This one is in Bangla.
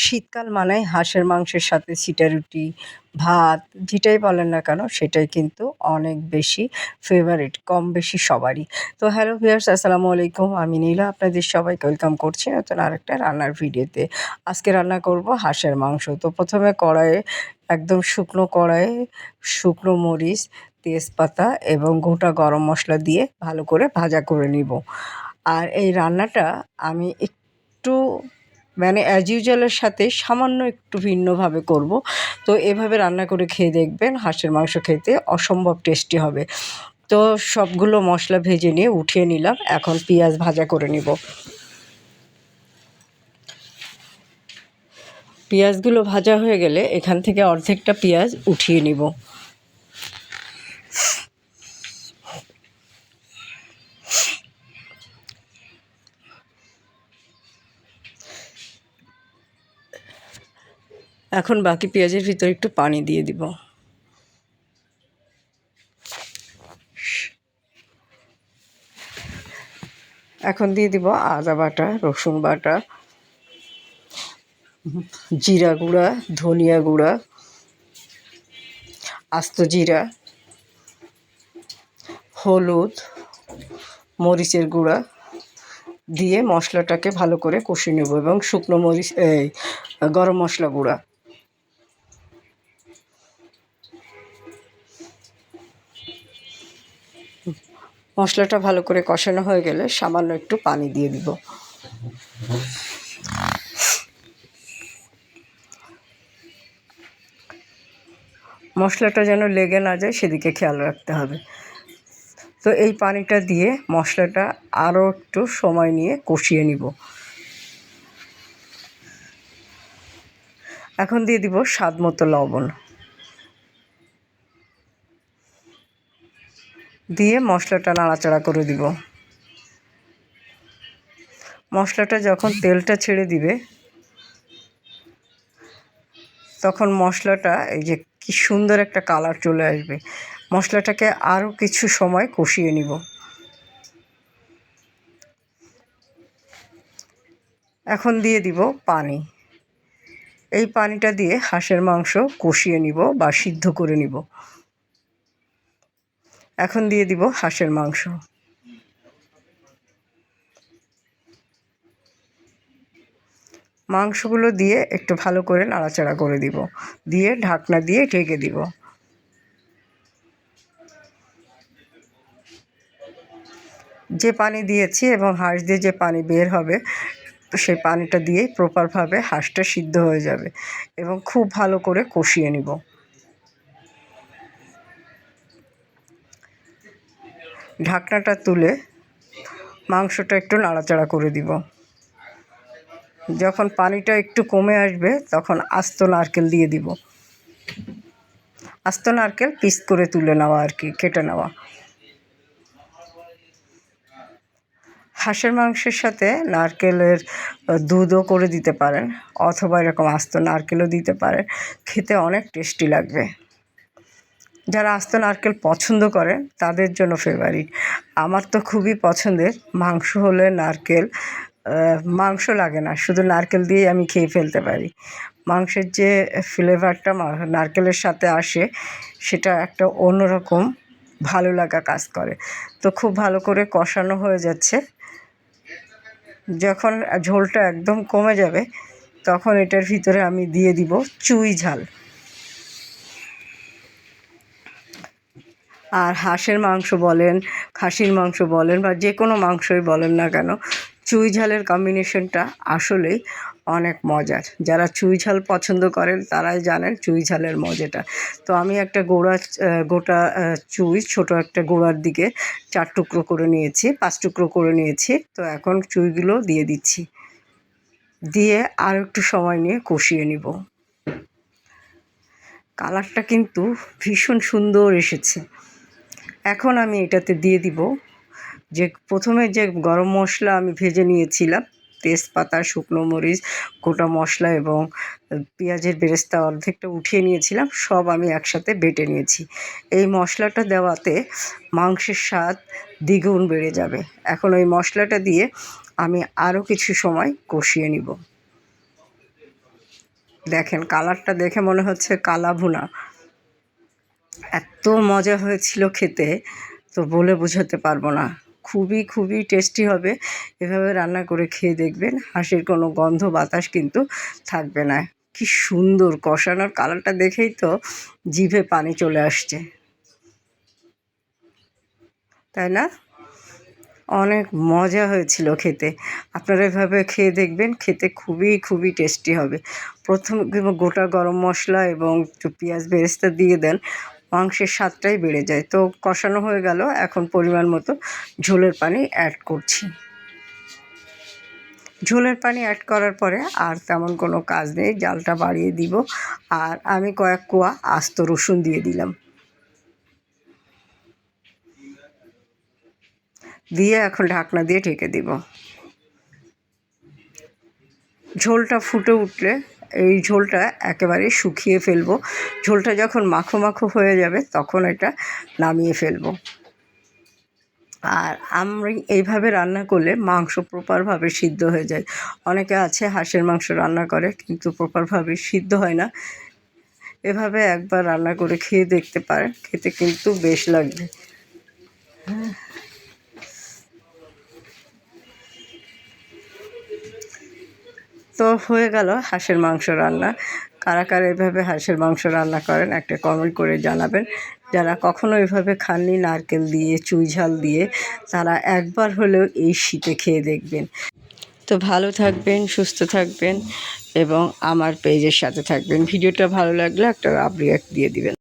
শীতকাল মানেই হাঁসের মাংসের সাথে ছিটা রুটি, ভাত যেটাই বলেন না কেন সেটাই কিন্তু অনেক বেশি ফেভারিট কম বেশি সবারই। তো হ্যালো ভিউয়ার্স, আসসালামু আলাইকুম। আমি নীলা আপনাদের সবাইকে ওয়েলকাম করছি নতুন আরেকটা রান্নার ভিডিওতে। আজকে রান্না করব হাঁসের মাংস। তো প্রথমে কড়াইয়ে একদম শুকনো কড়াইয়ে শুকনো মরিচ, তেজপাতা এবং গোটা গরম মশলা দিয়ে ভালো করে ভাজা করে নিব। আর এই রান্নাটা আমি একটু মানে অ্যাজ ইউজুয়ালের সাথে সামান্য একটু ভিন্নভাবে করব। তো এভাবে রান্না করে খেয়ে দেখবেন, হাঁসের মাংস খেতে অসম্ভব টেস্টি হবে। তো সবগুলো মশলা ভেজে নিয়ে উঠিয়ে নিলাম। এখন পেঁয়াজ ভাজা করে নিব। পেঁয়াজগুলো ভাজা হয়ে গেলে এখান থেকে অর্ধেকটা পেঁয়াজ উঠিয়ে নিব। এখন বাকি পেঁয়াজের ভিতরে একটু পানি দিয়ে দিব। এখন দিয়ে দিব আদা বাটা, রসুন বাটা, জিরা গুঁড়া, ধনিয়া গুঁড়া, আস্ত জিরা, হলুদ, মরিচের গুঁড়া দিয়ে মশলাটাকে ভালো করে কষিয়ে নেব এবং শুকনো মরিচ গরম মশলা গুঁড়া। মশলাটা ভালো করে কষানো হয়ে গেলে সামান্য একটু পানি দিয়ে দিব। মশলাটা যেন লেগে না যায় সেদিকে খেয়াল রাখতে হবে। তো এই পানিটা দিয়ে মশলাটা আরও একটু সময় নিয়ে কষিয়ে নিব। এখন দিয়ে দিব স্বাদ মতো লবণ, দিয়ে মশলাটা নাড়াচাড়া করে দিব। মশলাটা যখন তেলটা ছেড়ে দিবে তখন মশলাটা এই যে কি সুন্দর একটা কালার চলে আসবে। মশলাটাকে আরও কিছু সময় কষিয়ে নিব। এখন দিয়ে দিব পানি। এই পানিটা দিয়ে হাঁসের মাংস কষিয়ে নিব বা সিদ্ধ করে নিব। এখন দিয়ে দিব হাঁসের মাংস। মাংসগুলো দিয়ে একটু ভালো করে নাড়াচাড়া করে দিব, দিয়ে ঢাকনা দিয়ে ঢেকে দিব। যে পানি দিয়েছি এবং হাঁস দিয়ে যে পানি বের হবে সেই পানিটা দিয়েই প্রপারভাবে হাঁসটা সিদ্ধ হয়ে যাবে এবং খুব ভালো করে কষিয়ে নিব। ঢাকনাটা তুলে মাংসটা একটু নাড়াচাড়া করে দিব। যখন পানিটা একটু কমে আসবে তখন আস্ত নারকেল দিয়ে দিব। আস্ত নারকেল পিস করে তুলে নেওয়া আর কি, কেটে নেওয়া। হাঁসের মাংসের সাথে নারকেলের দুধও করে দিতে পারেন, অথবা এরকম আস্ত নারকেলও দিতে পারেন, খেতে অনেক টেস্টি লাগবে। যারা আস্ত নারকেল পছন্দ করেন তাদের জন্য ফেভারিট। আমার তো খুবই পছন্দের। মাংস হলে নারকেল, মাংস লাগে না, শুধু নারকেল দিয়েই আমি খেয়ে ফেলতে পারি। মাংসের যে ফ্লেভারটা নারকেলের সাথে আসে সেটা একটা অন্যরকম ভালো লাগা কাজ করে। তো খুব ভালো করে কষানো হয়ে যাচ্ছে। যখন ঝোলটা একদম কমে যাবে তখন এটার ভিতরে আমি দিয়ে দিব চুই ঝাল। আর হাঁসের মাংস বলেন, খাসির মাংস বলেন বা যে কোনো মাংসই বলেন না কেন, চুই ঝালের কম্বিনেশনটা আসলেই অনেক মজার। যারা চুই ঝাল পছন্দ করেন তারাই জানেন চুই ঝালের মজাটা। তো আমি একটা গোটা চুই ছোটো একটা গোড়ার দিকে 4 টুকরো করে নিয়েছি, 5 টুকরো করে নিয়েছি। তো এখন চুইগুলো দিয়ে দিচ্ছি, দিয়ে আর একটু সময় নিয়ে কষিয়ে নিব। কালারটা কিন্তু ভীষণ সুন্দর এসেছে। এখন আমি এটাতে দিয়ে দিব যে প্রথমে যে গরম মশলা আমি ভেজে নিয়েছিলাম, তেজপাতা, শুকনো মরিচ, গোটা মশলা এবং পেঁয়াজের বেরেস্তা অর্ধেকটা উঠিয়ে নিয়েছিলাম, সব আমি একসাথে বেটে নিয়েছি। এই মশলাটা দেওয়াতে মাংসের স্বাদ দ্বিগুণ বেড়ে যাবে। এখন ওই মশলাটা দিয়ে আমি আরও কিছু সময় কষিয়ে নিব। দেখেন কালারটা দেখে মনে হচ্ছে কালা ভুনা। এত মজা হয়েছিল খেতে, তো বলে বোঝাতে পারবো না। খুবই খুবই টেস্টি হবে। এভাবে রান্না করে খেয়ে দেখবেন, হাঁসের কোনো গন্ধ বাতাস কিন্তু থাকবে না। কি সুন্দর কষানোর কালারটা দেখেই তো জিভে পানি চলে আসছে, তাই না? অনেক মজা হয়েছিল খেতে। আপনারা এভাবে খেয়ে দেখবেন, খেতে খুবই খুবই টেস্টি হবে। প্রথম গোটা গরম মশলা এবং একটু পেঁয়াজ বেরেস্তা দিয়ে দেন, মাংসের স্বাদটাই বেড়ে যায়। তো কষানো হয়ে গেল, এখন পরিমাণ মতো ঝোলের পানি অ্যাড করছি। ঝোলের পানি অ্যাড করার পরে আর তেমন কোনো কাজ নেই, জালটা বাড়িয়ে দিব। আর আমি কয়েক কোয়া আস্ত রসুন দিয়ে দিলাম, দিয়ে এখন ঢাকনা দিয়ে ঢেকে দিব। ঝোলটা ফুটে উঠলে এই ঝোলটা একেবারে শুকিয়ে ফেলবো। ঝোলটা যখন মাখো মাখো হয়ে যাবে তখন এটা নামিয়ে ফেলবো। আর আমি এইভাবে রান্না করলে মাংস প্রপারভাবে সিদ্ধ হয়ে যায়। অনেকে আছে হাঁসের মাংস রান্না করে কিন্তু প্রপারভাবে সিদ্ধ হয় না। এভাবে একবার রান্না করে খেয়ে দেখতে পারেন, খেতে কিন্তু বেশ লাগবে। তো হয়ে গেল হাঁসের মাংস রান্না। কারা কারা এভাবে হাঁসের মাংস রান্না করেন একটা কমেন্ট করে জানাবেন। যারা কখনো এভাবে খাননি নারকেল দিয়ে চুই ঝাল দিয়ে, তারা একবার হলেও এই শীতে খেয়ে দেখবেন। তো ভালো থাকবেন, সুস্থ থাকবেন এবং আমার পেজের সাথে থাকবেন। ভিডিওটা ভালো লাগলে একটা লাভ রিঅ্যাক্ট দিয়ে দিবেন।